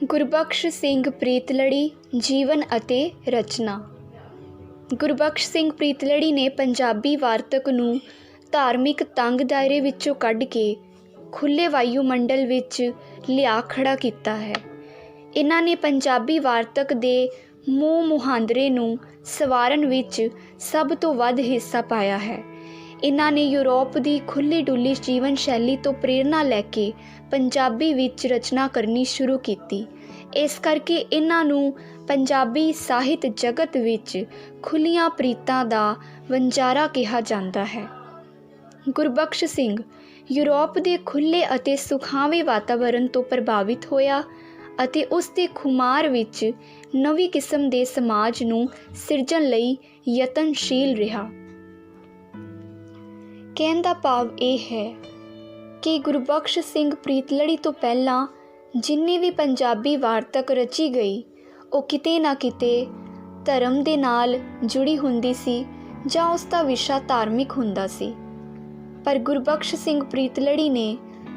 ਗੁਰਬਖਸ਼ ਸਿੰਘ ਪ੍ਰੀਤਲੜੀ ਜੀਵਨ ਅਤੇ ਰਚਨਾ। ਗੁਰਬਖਸ਼ ਸਿੰਘ ਪ੍ਰੀਤਲੜੀ ਨੇ ਪੰਜਾਬੀ ਵਾਰਤਕ ਨੂੰ ਧਾਰਮਿਕ ਤੰਗ ਦਾਇਰੇ ਵਿੱਚੋਂ ਕੱਢ ਕੇ ਖੁੱਲ੍ਹੇ ਵਾਯੂਮੰਡਲ ਵਿੱਚ ਲਿਆ ਖੜ੍ਹਾ ਕੀਤਾ ਹੈ। ਇਹਨਾਂ ਨੇ ਪੰਜਾਬੀ ਵਾਰਤਕ ਦੇ ਮੂੰਹ ਮੁਹਾਂਦਰੇ ਨੂੰ ਸਵਾਰਨ ਵਿੱਚ ਸਭ ਤੋਂ ਵੱਧ ਹਿੱਸਾ ਪਾਇਆ ਹੈ। ਇਹਨਾਂ ਨੇ ਯੂਰਪ ਦੀ ਖੁੱਲ੍ਹੀ ਡੁੱਲੀ ਜੀਵਨ ਸ਼ੈਲੀ ਤੋਂ ਪ੍ਰੇਰਨਾ ਲੈ ਕੇ ਪੰਜਾਬੀ ਵਿੱਚ ਰਚਨਾ ਕਰਨੀ ਸ਼ੁਰੂ ਕੀਤੀ। ਇਸ ਕਰਕੇ ਇਹਨਾਂ ਨੂੰ ਪੰਜਾਬੀ ਸਾਹਿਤ ਜਗਤ ਵਿੱਚ ਖੁੱਲ੍ਹੀਆਂ ਪ੍ਰੀਤਾਂ ਦਾ ਵਣਜਾਰਾ ਕਿਹਾ ਜਾਂਦਾ ਹੈ। ਗੁਰਬਖਸ਼ ਸਿੰਘ ਯੂਰਪ ਦੇ ਖੁੱਲ੍ਹੇ ਅਤੇ ਸੁਖਾਵੇਂ ਵਾਤਾਵਰਣ ਤੋਂ ਪ੍ਰਭਾਵਿਤ ਹੋਇਆ ਅਤੇ ਉਸ ਦੇ ਖੁਮਾਰ ਵਿੱਚ ਨਵੀਂ ਕਿਸਮ ਦੇ ਸਮਾਜ ਨੂੰ ਸਿਰਜਣ ਲਈ ਯਤਨਸ਼ੀਲ ਰਿਹਾ। ਕਹਿਣ ਦਾ ਭਾਵ ਇਹ ਹੈ ਕਿ ਗੁਰਬਖਸ਼ ਸਿੰਘ ਪ੍ਰੀਤਲੜੀ ਤੋਂ ਪਹਿਲਾਂ ਜਿੰਨੀ ਵੀ ਪੰਜਾਬੀ ਵਾਰਤਕ ਰਚੀ ਗਈ ਉਹ ਕਿਤੇ ਨਾ ਕਿਤੇ ਧਰਮ ਦੇ ਨਾਲ ਜੁੜੀ ਹੁੰਦੀ ਸੀ ਜਾਂ ਉਸ ਦਾ ਵਿਸ਼ਾ ਧਾਰਮਿਕ ਹੁੰਦਾ ਸੀ। ਪਰ ਗੁਰਬਖਸ਼ ਸਿੰਘ ਪ੍ਰੀਤਲੜੀ ਨੇ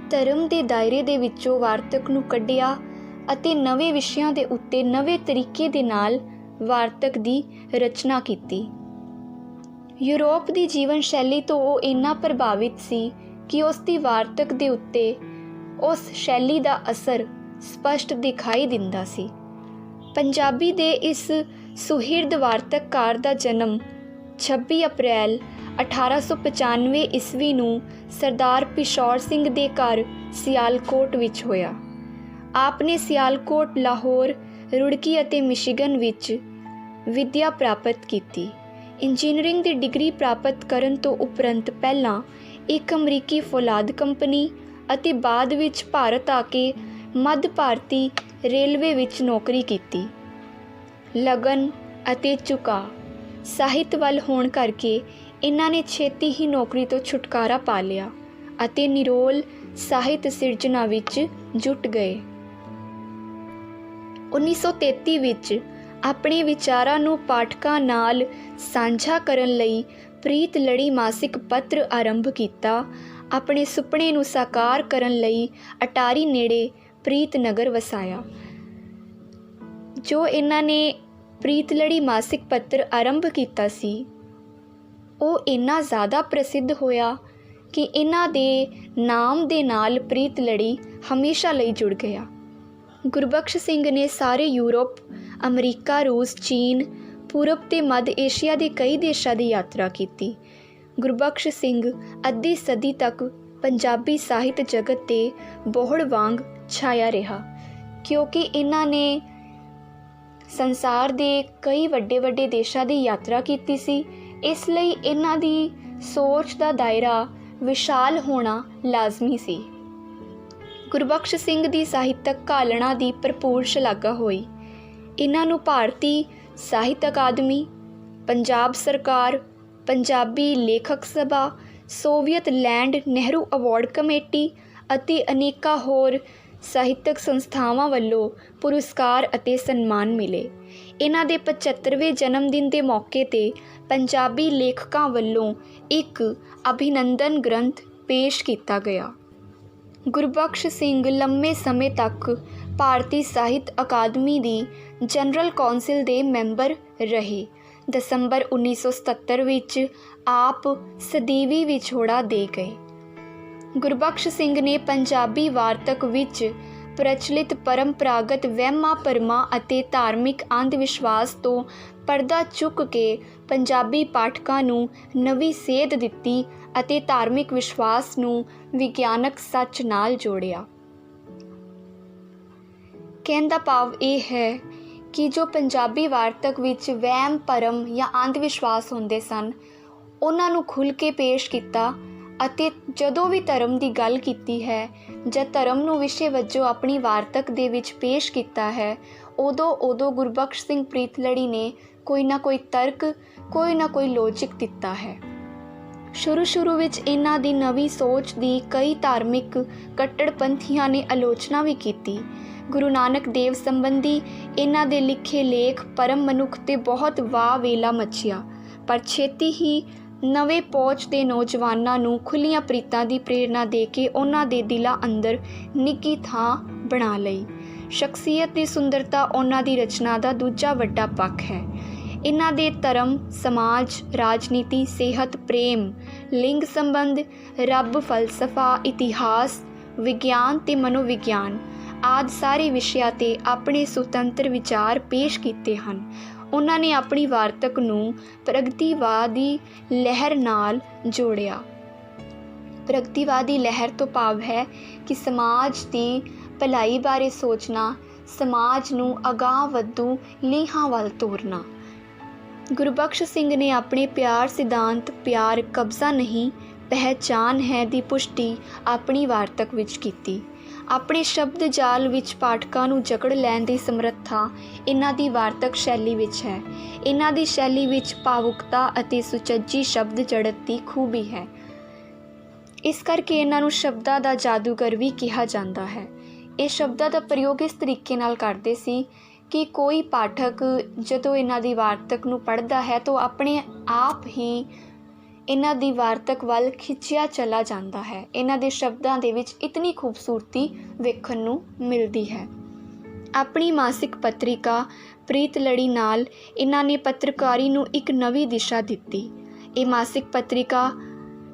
ਧਰਮ ਦੇ ਦਾਇਰੇ ਦੇ ਵਿੱਚੋਂ ਵਾਰਤਕ ਨੂੰ ਕੱਢਿਆ ਅਤੇ ਨਵੇਂ ਵਿਸ਼ਿਆਂ ਦੇ ਉੱਤੇ ਨਵੇਂ ਤਰੀਕੇ ਦੇ ਨਾਲ ਵਾਰਤਕ ਦੀ ਰਚਨਾ ਕੀਤੀ। ਯੂਰਪ ਦੀ ਜੀਵਨ ਸ਼ੈਲੀ ਤੋਂ ਉਹ ਇੰਨਾ ਪ੍ਰਭਾਵਿਤ ਸੀ ਕਿ ਉਸ ਦੀ ਵਾਰਤਕ ਦੇ ਉੱਤੇ ਉਸ ਸ਼ੈਲੀ ਦਾ ਅਸਰ ਸਪਸ਼ਟ ਦਿਖਾਈ ਦਿੰਦਾ ਸੀ। ਪੰਜਾਬੀ ਦੇ ਇਸ ਸੁਹਿਰਦ ਵਾਰਤਕਕਾਰ ਦਾ ਜਨਮ 26 ਅਪ੍ਰੈਲ 1895 ਈਸਵੀ ਨੂੰ ਸਰਦਾਰ ਪਿਸ਼ੌਰ ਸਿੰਘ ਦੇ ਘਰ ਸਿਆਲਕੋਟ ਵਿੱਚ ਹੋਇਆ। ਆਪ ਨੇ ਸਿਆਲਕੋਟ, ਲਾਹੌਰ, ਰੁੜਕੀ ਅਤੇ ਮਿਸ਼ੀਗਨ ਵਿੱਚ ਵਿੱਦਿਆ ਪ੍ਰਾਪਤ ਕੀਤੀ। ਇੰਜੀਨੀਅਰਿੰਗ ਦੀ ਡਿਗਰੀ ਪ੍ਰਾਪਤ ਕਰਨ ਤੋਂ ਉਪਰੰਤ ਪਹਿਲਾਂ ਇੱਕ ਅਮਰੀਕੀ ਫੌਲਾਦ ਕੰਪਨੀ ਅਤੇ ਬਾਅਦ ਵਿੱਚ ਭਾਰਤ ਆ ਕੇ ਮੱਧ ਭਾਰਤੀ ਰੇਲਵੇ ਵਿੱਚ ਨੌਕਰੀ ਕੀਤੀ। ਲਗਨ ਅਤੇ ਝੁਕਾਅ ਸਾਹਿਤ ਵੱਲ ਹੋਣ ਕਰਕੇ ਇਹਨਾਂ ਨੇ ਛੇਤੀ ਹੀ ਨੌਕਰੀ ਤੋਂ ਛੁਟਕਾਰਾ ਪਾ ਲਿਆ ਅਤੇ ਨਿਰੋਲ ਸਾਹਿਤ ਸਿਰਜਣਾ ਵਿੱਚ ਜੁਟ ਗਏ। 1933 ਵਿੱਚ ਆਪਣੇ ਵਿਚਾਰਾਂ ਨੂੰ ਪਾਠਕਾਂ ਨਾਲ ਸਾਂਝਾ ਕਰਨ ਲਈ ਪ੍ਰੀਤਲੜੀ ਮਾਸਿਕ ਪੱਤਰ ਆਰੰਭ ਕੀਤਾ। ਆਪਣੇ ਸੁਪਨੇ ਨੂੰ ਸਾਕਾਰ ਕਰਨ ਲਈ ਅਟਾਰੀ ਨੇੜੇ ਪ੍ਰੀਤਨਗਰ ਵਸਾਇਆ। ਜੋ ਇਹਨਾਂ ਨੇ ਪ੍ਰੀਤਲੜੀ ਮਾਸਿਕ ਪੱਤਰ ਆਰੰਭ ਕੀਤਾ ਸੀ ਉਹ ਇੰਨਾ ਜ਼ਿਆਦਾ ਪ੍ਰਸਿੱਧ ਹੋਇਆ ਕਿ ਇਹਨਾਂ ਦੇ ਨਾਮ ਦੇ ਨਾਲ ਪ੍ਰੀਤਲੜੀ ਹਮੇਸ਼ਾ ਲਈ ਜੁੜ ਗਿਆ। ਗੁਰਬਖਸ਼ ਸਿੰਘ ਨੇ ਸਾਰੇ ਯੂਰਪ, ਅਮਰੀਕਾ, ਰੂਸ, ਚੀਨ, ਪੂਰਬ ਤੇ ਮੱਧ ਏਸ਼ੀਆ ਦੇ ਕਈ ਦੇਸ਼ਾਂ ਦੀ ਯਾਤਰਾ ਕੀਤੀ। ਗੁਰਬਖਸ਼ ਸਿੰਘ ਅੱਧੀ ਸਦੀ ਤੱਕ ਪੰਜਾਬੀ ਸਾਹਿਤ ਜਗਤ 'ਤੇ ਬੋਹੜ ਵਾਂਗ ਛਾਇਆ ਰਿਹਾ ਕਿਉਂਕਿ ਇਹਨਾਂ ਨੇ ਸੰਸਾਰ ਦੇ ਕਈ ਵੱਡੇ ਵੱਡੇ ਦੇਸ਼ਾਂ ਦੀ ਯਾਤਰਾ ਕੀਤੀ ਸੀ। ਇਸ ਲਈ ਇਹਨਾਂ ਦੀ ਸੋਚ ਦਾ ਦਾਇਰਾ ਵਿਸ਼ਾਲ ਹੋਣਾ ਲਾਜ਼ਮੀ ਸੀ। ਗੁਰਬਖਸ਼ ਸਿੰਘ ਦੀ ਸਾਹਿਤਕ ਘਾਲਣਾ ਦੀ ਭਰਪੂਰ ਸ਼ਲਾਘਾ ਹੋਈ। ਇਹਨਾਂ ਨੂੰ ਭਾਰਤੀ ਸਾਹਿਤ ਅਕਾਦਮੀ, ਪੰਜਾਬ ਸਰਕਾਰ, ਪੰਜਾਬੀ ਲੇਖਕ ਸਭਾ, Soviet land Nehru award committee ਅਤੇ ਅਨੇਕਾਂ ਹੋਰ ਸਾਹਿਤਕ ਸੰਸਥਾਵਾਂ ਵੱਲੋਂ ਪੁਰਸਕਾਰ ਅਤੇ ਸਨਮਾਨ ਮਿਲੇ। ਇਹਨਾਂ ਦੇ 75ਵੇਂ ਜਨਮ ਦਿਨ ਦੇ ਮੌਕੇ 'ਤੇ ਪੰਜਾਬੀ ਲੇਖਕਾਂ ਵੱਲੋਂ ਇੱਕ ਅਭਿਨੰਦਨ ਗ੍ਰੰਥ ਪੇਸ਼ ਕੀਤਾ ਗਿਆ। ਗੁਰਬਖਸ਼ ਸਿੰਘ ਲੰਮੇ ਸਮੇਂ ਤੱਕ ਭਾਰਤੀ ਸਾਹਿਤ ਅਕਾਦਮੀ ਦੀ ਜਨਰਲ ਕੌਂਸਲ ਦੇ ਮੈਂਬਰ ਰਹੇ। ਦਸੰਬਰ 1977 ਵਿੱਚ ਆਪ ਸਦੀਵੀ ਵਿਛੋੜਾ ਦੇ ਗਏ। ਗੁਰਬਖਸ਼ ਸਿੰਘ ਨੇ ਪੰਜਾਬੀ ਵਾਰਤਕ ਵਿੱਚ ਪ੍ਰਚਲਿਤ ਪਰੰਪਰਾਗਤ ਵਹਿਮਾਂ ਭਰਮਾਂ ਅਤੇ ਧਾਰਮਿਕ ਅੰਧ ਵਿਸ਼ਵਾਸ ਤੋਂ ਪਰਦਾ ਚੁੱਕ ਕੇ ਪੰਜਾਬੀ ਪਾਠਕਾਂ ਨੂੰ ਨਵੀਂ ਸੇਧ ਦਿੱਤੀ ਅਤੇ ਧਾਰਮਿਕ ਵਿਸ਼ਵਾਸ ਨੂੰ ਵਿਗਿਆਨਕ ਸੱਚ ਨਾਲ ਜੋੜਿਆ। ਕਹਿਣ ਦਾ ਭਾਵ ਇਹ ਹੈ ਕਿ ਜੋ ਪੰਜਾਬੀ ਵਾਰਤਕ ਵਿੱਚ ਵਹਿਮ ਭਰਮ ਜਾਂ ਅੰਧ ਵਿਸ਼ਵਾਸ ਹੁੰਦੇ ਸਨ ਉਹਨਾਂ ਨੂੰ ਖੁੱਲ੍ਹ ਕੇ ਪੇਸ਼ ਕੀਤਾ ਅਤੇ ਜਦੋਂ ਵੀ ਧਰਮ ਦੀ ਗੱਲ ਕੀਤੀ ਹੈ ਜਾਂ ਧਰਮ ਨੂੰ ਵਿਸ਼ੇ ਵਜੋਂ ਆਪਣੀ ਵਾਰਤਕ ਦੇ ਵਿੱਚ ਪੇਸ਼ ਕੀਤਾ ਹੈ ਉਦੋਂ ਗੁਰਬਖਸ਼ ਸਿੰਘ ਪ੍ਰੀਤਲੜੀ ਨੇ ਕੋਈ ਨਾ ਕੋਈ ਤਰਕ, ਕੋਈ ਨਾ ਕੋਈ ਲੌਜਿਕ ਦਿੱਤਾ ਹੈ। ਸ਼ੁਰੂ ਵਿੱਚ ਇਹਨਾਂ ਦੀ ਨਵੀਂ ਸੋਚ ਦੀ ਕਈ ਧਾਰਮਿਕ ਕੱਟੜਪੰਥੀਆਂ ਨੇ ਆਲੋਚਨਾ ਵੀ ਕੀਤੀ। ਗੁਰੂ ਨਾਨਕ ਦੇਵ ਸੰਬੰਧੀ ਇਹਨਾਂ ਦੇ ਲਿਖੇ ਲੇਖ ਪਰਮ ਮਨੁੱਖ 'ਤੇ ਬਹੁਤ ਵਾਹ ਵੇਲਾ ਮੱਚਿਆ, ਪਰ ਛੇਤੀ ਹੀ ਨਵੇਂ ਪਹੁੰਚ ਦੇ ਨੌਜਵਾਨਾਂ ਨੂੰ ਖੁੱਲ੍ਹੀਆਂ ਪ੍ਰੀਤਾਂ ਦੀ ਪ੍ਰੇਰਨਾ ਦੇ ਕੇ ਉਹਨਾਂ ਦੇ ਦਿਲਾਂ ਅੰਦਰ ਨਿੱਘੀ ਥਾਂ ਬਣਾ ਲਈ। ਸ਼ਖਸੀਅਤ ਦੀ ਸੁੰਦਰਤਾ ਉਹਨਾਂ ਦੀ ਰਚਨਾ ਦਾ ਦੂਜਾ ਵੱਡਾ ਪੱਖ ਹੈ। ਇਹਨਾਂ ਦੇ ਧਰਮ, ਸਮਾਜ, ਰਾਜਨੀਤੀ, ਸਿਹਤ, ਪ੍ਰੇਮ, ਲਿੰਗ ਸੰਬੰਧ, ਰੱਬ, ਫਲਸਫਾ, ਇਤਿਹਾਸ, ਵਿਗਿਆਨ ਤੇ ਮਨੋਵਿਗਿਆਨ ਆਦਿ ਸਾਰੇ ਵਿਸ਼ਿਆਂ 'ਤੇ ਆਪਣੇ ਸੁਤੰਤਰ ਵਿਚਾਰ ਪੇਸ਼ ਕੀਤੇ ਹਨ। ਉਹਨਾਂ ਨੇ ਆਪਣੀ ਵਾਰਤਕ ਨੂੰ ਪ੍ਰਗਤੀਵਾਦੀ ਲਹਿਰ ਨਾਲ ਜੋੜਿਆ। ਪ੍ਰਗਤੀਵਾਦੀ ਲਹਿਰ ਤੋਂ ਭਾਵ ਹੈ ਕਿ ਸਮਾਜ ਦੀ ਭਲਾਈ ਬਾਰੇ ਸੋਚਣਾ, ਸਮਾਜ ਨੂੰ ਅਗਾਂਹ ਵਧੂ ਲੀਹਾਂ ਵੱਲ ਤੋਰਨਾ। ਗੁਰਬਖਸ਼ ਸਿੰਘ ਨੇ ਆਪਣੇ ਪਿਆਰ ਸਿਧਾਂਤ ਪਿਆਰ ਕਬਜ਼ਾ ਨਹੀਂ ਪਹਿਚਾਨ ਹੈ ਦੀ ਪੁਸ਼ਟੀ ਆਪਣੀ ਵਾਰਤਕ ਵਿੱਚ ਕੀਤੀ। ਆਪਣੇ ਸ਼ਬਦ ਜਾਲ ਵਿੱਚ ਪਾਠਕਾਂ ਨੂੰ ਜਕੜ ਲੈਣ ਦੀ ਸਮਰੱਥਾ ਇਹਨਾਂ ਦੀ ਵਾਰਤਕ ਸ਼ੈਲੀ ਵਿੱਚ ਹੈ। ਇਹਨਾਂ ਦੀ ਸ਼ੈਲੀ ਵਿੱਚ ਭਾਵੁਕਤਾ ਅਤੇ ਸੁਚੱਜੀ ਸ਼ਬਦ ਜੜਤ ਦੀ ਖੂਬੀ ਹੈ। ਇਸ ਕਰਕੇ ਇਹਨਾਂ ਨੂੰ ਸ਼ਬਦਾਂ ਦਾ ਜਾਦੂਗਰ ਵੀ ਕਿਹਾ ਜਾਂਦਾ ਹੈ। ਇਹ ਸ਼ਬਦਾਂ ਦਾ ਪ੍ਰਯੋਗ ਇਸ ਤਰੀਕੇ ਨਾਲ ਕਰਦੇ ਸੀ ਕਿ ਕੋਈ ਪਾਠਕ ਜਦੋਂ ਇਹਨਾਂ ਦੀ ਵਾਰਤਕ ਨੂੰ ਪੜ੍ਹਦਾ ਹੈ ਤਾਂ ਆਪਣੇ ਆਪ ਹੀ ਇਹਨਾਂ ਦੀ ਵਾਰਤਕ ਵੱਲ ਖਿੱਚਿਆ ਚਲਾ ਜਾਂਦਾ ਹੈ। ਇਹਨਾਂ ਦੇ ਸ਼ਬਦਾਂ ਦੇ ਵਿੱਚ ਇਤਨੀ ਖੂਬਸੂਰਤੀ ਵੇਖਣ ਨੂੰ ਮਿਲਦੀ ਹੈ। ਆਪਣੀ ਮਾਸਿਕ ਪੱਤਰਿਕਾ ਪ੍ਰੀਤ ਲੜੀ ਨਾਲ ਇਹਨਾਂ ਨੇ ਪੱਤਰਕਾਰੀ ਨੂੰ ਇੱਕ ਨਵੀਂ ਦਿਸ਼ਾ ਦਿੱਤੀ। ਇਹ ਮਾਸਿਕ ਪੱਤਰਿਕਾ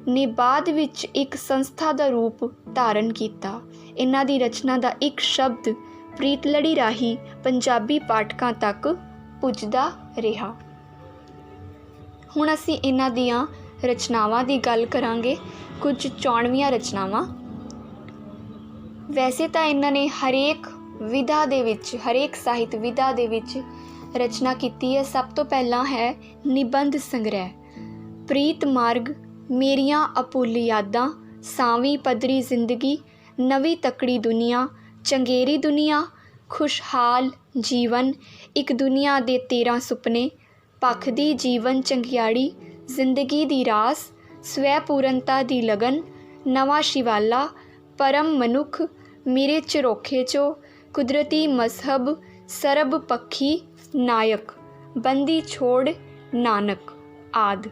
ਨੇ ਬਾਅਦ ਵਿੱਚ ਇੱਕ ਸੰਸਥਾ ਦਾ ਰੂਪ ਧਾਰਨ ਕੀਤਾ। ਇਹਨਾਂ ਦੀ ਰਚਨਾ ਦਾ ਇੱਕ ਸ਼ਬਦ ਪ੍ਰੀਤ ਲੜੀ ਰਾਹੀਂ ਪੰਜਾਬੀ ਪਾਠਕਾਂ ਤੱਕ ਪੁੱਜਦਾ ਰਿਹਾ। ਹੁਣ ਅਸੀਂ ਇਹਨਾਂ ਦੀਆਂ ਰਚਨਾਵਾਂ ਦੀ ਗੱਲ ਕਰਾਂਗੇ। ਕੁਝ 94 ਰਚਨਾਵਾਂ। ਵੈਸੇ ਤਾਂ ਇਹਨਾਂ ਨੇ ਹਰੇਕ ਵਿਧਾ ਦੇ ਵਿੱਚ, ਹਰੇਕ ਸਾਹਿਤ ਵਿਧਾ ਦੇ ਵਿੱਚ ਰਚਨਾ ਕੀਤੀ ਹੈ। ਸਭ ਤੋਂ ਪਹਿਲਾਂ ਹੈ ਨਿਬੰਧ ਸੰਗ੍ਰਹਿ। ਪ੍ਰੀਤ ਮਾਰਗ, ਮੇਰੀਆਂ ਅਪੁੱਲ ਯਾਦਾਂ, ਸਾਵੀਂ ਪੱਧਰੀ ਜ਼ਿੰਦਗੀ, ਨਵੀਂ ਤਕੜੀ ਦੁਨੀਆ, ਚੰਗੇਰੀ ਦੁਨੀਆ, ਖੁਸ਼ਹਾਲ ਜੀਵਨ, ਇੱਕ ਦੁਨੀਆ ਦੇ 13 ਸੁਪਨੇ, ਭਖਦੀ ਜੀਵਨ ਚੰਗਿਆੜੀ, ਜ਼ਿੰਦਗੀ ਦੀ ਰਾਸ, ਸਵੈ ਪੂਰਨਤਾ ਦੀ ਲਗਨ, ਨਵਾਂ ਸ਼ਿਵਾਲਾ, ਪਰਮ ਮਨੁੱਖ, ਮੇਰੇ ਝਰੋਖੇ 'ਚੋਂ, ਕੁਦਰਤੀ ਮਜ਼ਹਬ, ਸਰਬ ਪੱਖੀ ਨਾਇਕ, ਬੰਦੀ ਛੋੜ ਨਾਨਕ ਆਦਿ।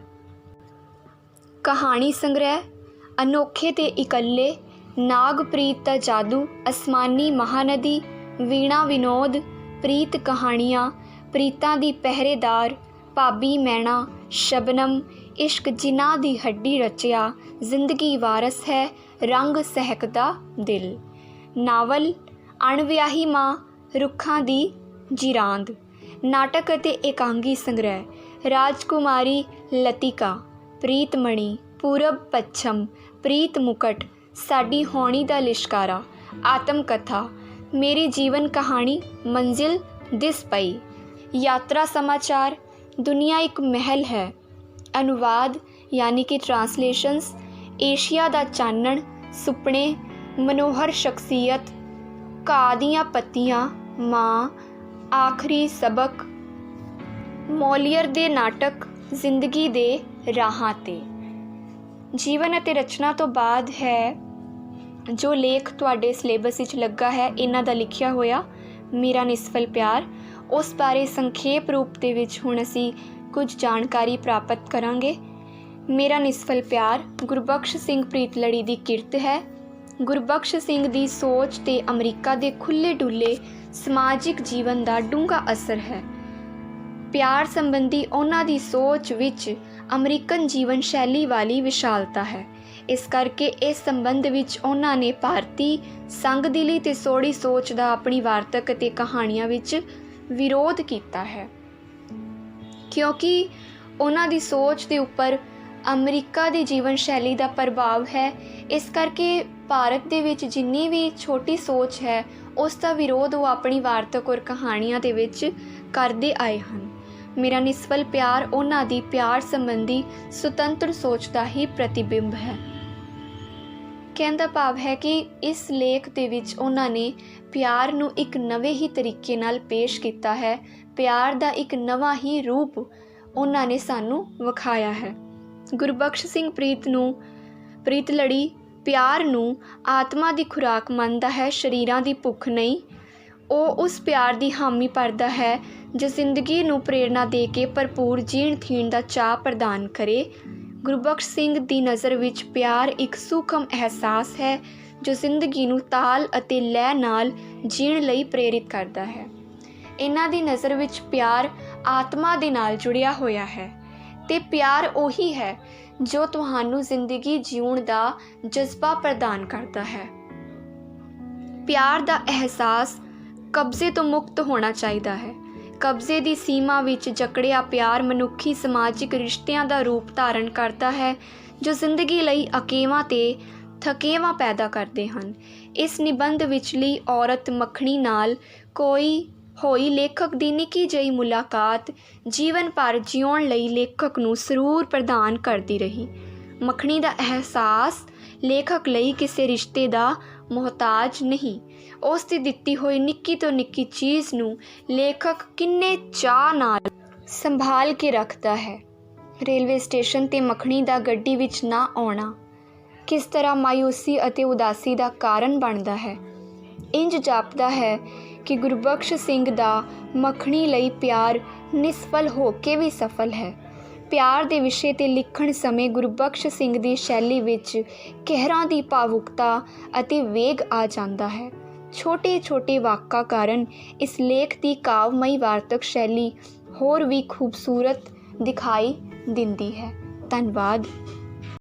ਕਹਾਣੀ ਸੰਗ੍ਰਹਿ, ਅਨੋਖੇ ਤੇ ਇਕੱਲੇ, ਨਾਗਪ੍ਰੀਤ ਦਾ ਜਾਦੂ, ਅਸਮਾਨੀ ਮਹਾਨਦੀ, ਵੀਣਾ ਵਿਨੋਦ, ਪ੍ਰੀਤ ਕਹਾਣੀਆਂ, ਪ੍ਰੀਤਾਂ ਦੀ ਪਹਿਰੇਦਾਰ, ਭਾਬੀ ਮੈਣਾ, ਸ਼ਬਨਮ, ਇਸ਼ਕ ਜਿਨ੍ਹਾਂ ਦੀ ਹੱਡੀ ਰਚਿਆ, ਜ਼ਿੰਦਗੀ ਵਾਰਸ ਹੈ, ਰੰਗ ਸਹਿਕਦਾ ਦਿਲ। ਨਾਵਲ, ਅਣਵਿਆਹੀ ਮਾਂ, ਰੁੱਖਾਂ ਦੀ ਜਿਰਾਂਦ। ਨਾਟਕ ਅਤੇ ਇਕਾਂਗੀ ਸੰਗ੍ਰਹਿ, ਰਾਜਕੁਮਾਰੀ ਲਤਿਕਾ, ਪ੍ਰੀਤਮਣੀ, ਪੂਰਬ ਪੱਛਮ, ਪ੍ਰੀਤ ਮੁਕਟ, ਸਾਡੀ ਹੋਣੀ ਦਾ ਲਿਸ਼ਕਾਰਾ, ਆਤਮ ਕਥਾ, ਮੇਰੀ ਜੀਵਨ ਕਹਾਣੀ, ਮੰਜ਼ਿਲ ਦਿਸ ਪਈ। ਯਾਤਰਾ ਸਮਾਚਾਰ, ਦੁਨੀਆ ਇੱਕ ਮਹਿਲ ਹੈ। ਅਨੁਵਾਦ ਯਾਨੀ ਕਿ ਟਰਾਂਸਲੇਸ਼ਨਸ, ਏਸ਼ੀਆ ਦਾ ਚਾਨਣ, ਸੁਪਨੇ, ਮਨੋਹਰ ਸ਼ਖਸੀਅਤ, ਘਾਹ ਦੀਆਂ ਪੱਤੀਆਂ, ਮਾਂ, ਆਖਰੀ ਸਬਕ, ਮੋਲੀਅਰ ਦੇ ਨਾਟਕ, ਜ਼ਿੰਦਗੀ ਦੇ ਰਾਹਾਂ 'ਤੇ। ਜੀਵਨ ਅਤੇ ਰਚਨਾ ਤੋਂ ਬਾਅਦ ਹੈ ਜੋ ਲੇਖ ਤੁਹਾਡੇ ਸਿਲੇਬਸ ਵਿੱਚ ਲੱਗਾ ਹੈ ਇਹਨਾਂ ਦਾ ਲਿਖਿਆ ਹੋਇਆ ਮੇਰਾ ਨਿਸਫਲ ਪਿਆਰ। ਉਸ ਬਾਰੇ ਸੰਖੇਪ ਰੂਪ ਦੇ ਵਿੱਚ ਹੁਣ ਅਸੀਂ ਕੁਝ ਜਾਣਕਾਰੀ ਪ੍ਰਾਪਤ ਕਰਾਂਗੇ। ਮੇਰਾ ਨਿਸਫਲ ਪਿਆਰ ਗੁਰਬਖਸ਼ ਸਿੰਘ ਪ੍ਰੀਤਲੜੀ ਦੀ ਕਿਰਤ ਹੈ। ਗੁਰਬਖਸ਼ ਸਿੰਘ ਦੀ ਸੋਚ 'ਤੇ ਅਮਰੀਕਾ ਦੇ ਖੁੱਲ੍ਹੇ ਡੁੱਲੇ ਸਮਾਜਿਕ ਜੀਵਨ ਦਾ ਡੂੰਘਾ ਅਸਰ ਹੈ। ਪਿਆਰ ਸੰਬੰਧੀ ਉਹਨਾਂ ਦੀ ਸੋਚ ਵਿੱਚ ਅਮਰੀਕਨ ਜੀਵਨ ਸ਼ੈਲੀ ਵਾਲੀ ਵਿਸ਼ਾਲਤਾ ਹੈ। ਇਸ ਕਰਕੇ ਇਸ ਸੰਬੰਧ ਵਿੱਚ ਉਹਨਾਂ ਨੇ ਭਾਰਤੀ ਸੰਗਦਿਲੀ ਤੇ ਸੋਹੜੀ ਸੋਚ ਦਾ ਆਪਣੀ ਵਾਰਤਕ ਅਤੇ ਕਹਾਣੀਆਂ ਵਿੱਚ ਵਿਰੋਧ ਕੀਤਾ ਹੈ, ਕਿਉਂਕਿ ਉਹਨਾਂ ਦੀ ਸੋਚ ਦੇ ਉੱਪਰ ਅਮਰੀਕਾ ਦੀ ਜੀਵਨ ਸ਼ੈਲੀ ਦਾ ਪ੍ਰਭਾਵ ਹੈ। ਇਸ ਕਰਕੇ ਭਾਰਤ ਦੇ ਵਿੱਚ ਜਿੰਨੀ ਵੀ ਛੋਟੀ ਸੋਚ ਹੈ ਉਸ ਦਾ ਵਿਰੋਧ ਉਹ ਆਪਣੀ ਵਾਰਤਕ ਔਰ ਕਹਾਣੀਆਂ ਦੇ ਵਿੱਚ ਕਰਦੇ ਆਏ ਹਨ। ਮੇਰਾ ਨਿਸਫਲ ਪਿਆਰ ਉਹਨਾਂ ਦੀ ਪਿਆਰ ਸੰਬੰਧੀ ਸੁਤੰਤਰ ਸੋਚ ਦਾ ਹੀ ਪ੍ਰਤੀਬਿੰਬ ਹੈ। ਕਹਿਣ ਦਾ ਭਾਵ ਹੈ ਕਿ ਇਸ ਲੇਖ ਦੇ ਵਿੱਚ ਉਹਨਾਂ ਨੇ ਪਿਆਰ ਨੂੰ ਇੱਕ ਨਵੇਂ ਹੀ ਤਰੀਕੇ ਨਾਲ ਪੇਸ਼ ਕੀਤਾ ਹੈ। ਪਿਆਰ ਦਾ ਇੱਕ ਨਵਾਂ ਹੀ ਰੂਪ ਉਹਨਾਂ ਨੇ ਸਾਨੂੰ ਵਿਖਾਇਆ ਹੈ। ਗੁਰਬਖਸ਼ ਸਿੰਘ ਪ੍ਰੀਤਲੜੀ ਪਿਆਰ ਨੂੰ ਆਤਮਾ ਦੀ ਖੁਰਾਕ ਮੰਨਦਾ ਹੈ, ਸਰੀਰਾਂ ਦੀ ਭੁੱਖ ਨਹੀਂ। ਉਹ ਉਸ ਪਿਆਰ ਦੀ ਹਾਮੀ ਭਰਦਾ ਹੈ ਜੋ ਜ਼ਿੰਦਗੀ ਨੂੰ ਪ੍ਰੇਰਨਾ ਦੇ ਕੇ ਭਰਪੂਰ ਜੀਣ ਥੀਣ ਦਾ ਚਾਅ ਪ੍ਰਦਾਨ ਕਰੇ। ਗੁਰਬਖਸ਼ ਸਿੰਘ ਦੀ ਨਜ਼ਰ ਵਿੱਚ ਪਿਆਰ ਇੱਕ ਸੂਖਮ ਅਹਿਸਾਸ ਹੈ ਜੋ ਜ਼ਿੰਦਗੀ ਨੂੰ ਤਾਲ ਅਤੇ ਲੈਅ ਨਾਲ ਜੀਣ ਲਈ ਪ੍ਰੇਰਿਤ ਕਰਦਾ ਹੈ। ਇਹਨਾਂ ਦੀ ਨਜ਼ਰ ਵਿੱਚ ਪਿਆਰ ਆਤਮਾ ਦੇ ਨਾਲ ਜੁੜਿਆ ਹੋਇਆ ਹੈ ਅਤੇ ਪਿਆਰ ਉਹੀ ਹੈ ਜੋ ਤੁਹਾਨੂੰ ਜ਼ਿੰਦਗੀ ਜਿਉਣ ਦਾ ਜਜ਼ਬਾ ਪ੍ਰਦਾਨ ਕਰਦਾ ਹੈ। ਪਿਆਰ ਦਾ ਅਹਿਸਾਸ ਕਬਜ਼ੇ ਤੋਂ ਮੁਕਤ ਹੋਣਾ ਚਾਹੀਦਾ ਹੈ। ਕਬਜ਼ੇ ਦੀ ਸੀਮਾ ਵਿੱਚ ਜਕੜਿਆ ਪਿਆਰ ਮਨੁੱਖੀ ਸਮਾਜਿਕ ਰਿਸ਼ਤਿਆਂ ਦਾ ਰੂਪ ਧਾਰਨ ਕਰਦਾ ਹੈ ਜੋ ਜ਼ਿੰਦਗੀ ਲਈ ਅਕੇਵਾਂ ਤੇ ਥਕੇਵਾਂ ਪੈਦਾ ਕਰਦੇ ਹਨ। ਇਸ ਨਿਬੰਧ ਵਿਚਲੀ ਔਰਤ ਮੱਖਣੀ ਨਾਲ ਹੋਈ ਲੇਖਕ ਦੀ ਨਿੱਕੀ ਜਿਹੀ ਮੁਲਾਕਾਤ ਜੀਵਨ ਭਰ ਜਿਉਣ ਲਈ ਲੇਖਕ ਨੂੰ ਸਰੂਰ ਪ੍ਰਦਾਨ ਕਰਦੀ ਰਹੀ। ਮੱਖਣੀ ਦਾ ਅਹਿਸਾਸ ਲੇਖਕ ਲਈ ਕਿਸੇ ਰਿਸ਼ਤੇ ਦਾ ਮੁਹਤਾਜ ਨਹੀਂ। ਉਸ ਦੀ ਦਿੱਤੀ ਹੋਈ ਨਿੱਕੀ ਤੋਂ ਨਿੱਕੀ ਚੀਜ਼ ਨੂੰ ਲੇਖਕ ਕਿੰਨੇ ਚਾਅ ਨਾਲ ਸੰਭਾਲ ਕੇ ਰੱਖਦਾ ਹੈ। ਰੇਲਵੇ ਸਟੇਸ਼ਨ 'ਤੇ ਮੱਖਣੀ ਦਾ ਗੱਡੀ ਵਿੱਚ ਨਾ ਆਉਣਾ ਕਿਸ ਤਰ੍ਹਾਂ ਮਾਯੂਸੀ ਅਤੇ ਉਦਾਸੀ ਦਾ ਕਾਰਨ ਬਣਦਾ ਹੈ। ਇੰਜ ਜਾਪਦਾ ਹੈ ਕਿ ਗੁਰਬਖਸ਼ ਸਿੰਘ ਦਾ ਮੱਖਣੀ ਲਈ ਪਿਆਰ ਨਿਸਫਲ ਹੋ ਕੇ ਵੀ ਸਫਲ ਹੈ। ਪਿਆਰ ਦੇ ਵਿਸ਼ੇ 'ਤੇ ਲਿਖਣ ਸਮੇਂ ਗੁਰਬਖਸ਼ ਸਿੰਘ ਦੀ ਸ਼ੈਲੀ ਵਿੱਚ ਕਹਿਰਾਂ ਦੀ ਭਾਵੁਕਤਾ ਅਤੇ ਵੇਗ ਆ ਜਾਂਦਾ ਹੈ। ਛੋਟੇ ਛੋਟੇ ਵਾਕਾਂ ਕਾਰਨ ਇਸ ਲੇਖ ਦੀ ਕਾਵਮਈ ਵਾਰਤਕ ਸ਼ੈਲੀ ਹੋਰ ਵੀ ਖੂਬਸੂਰਤ ਦਿਖਾਈ ਦਿੰਦੀ ਹੈ। ਧੰਨਵਾਦ।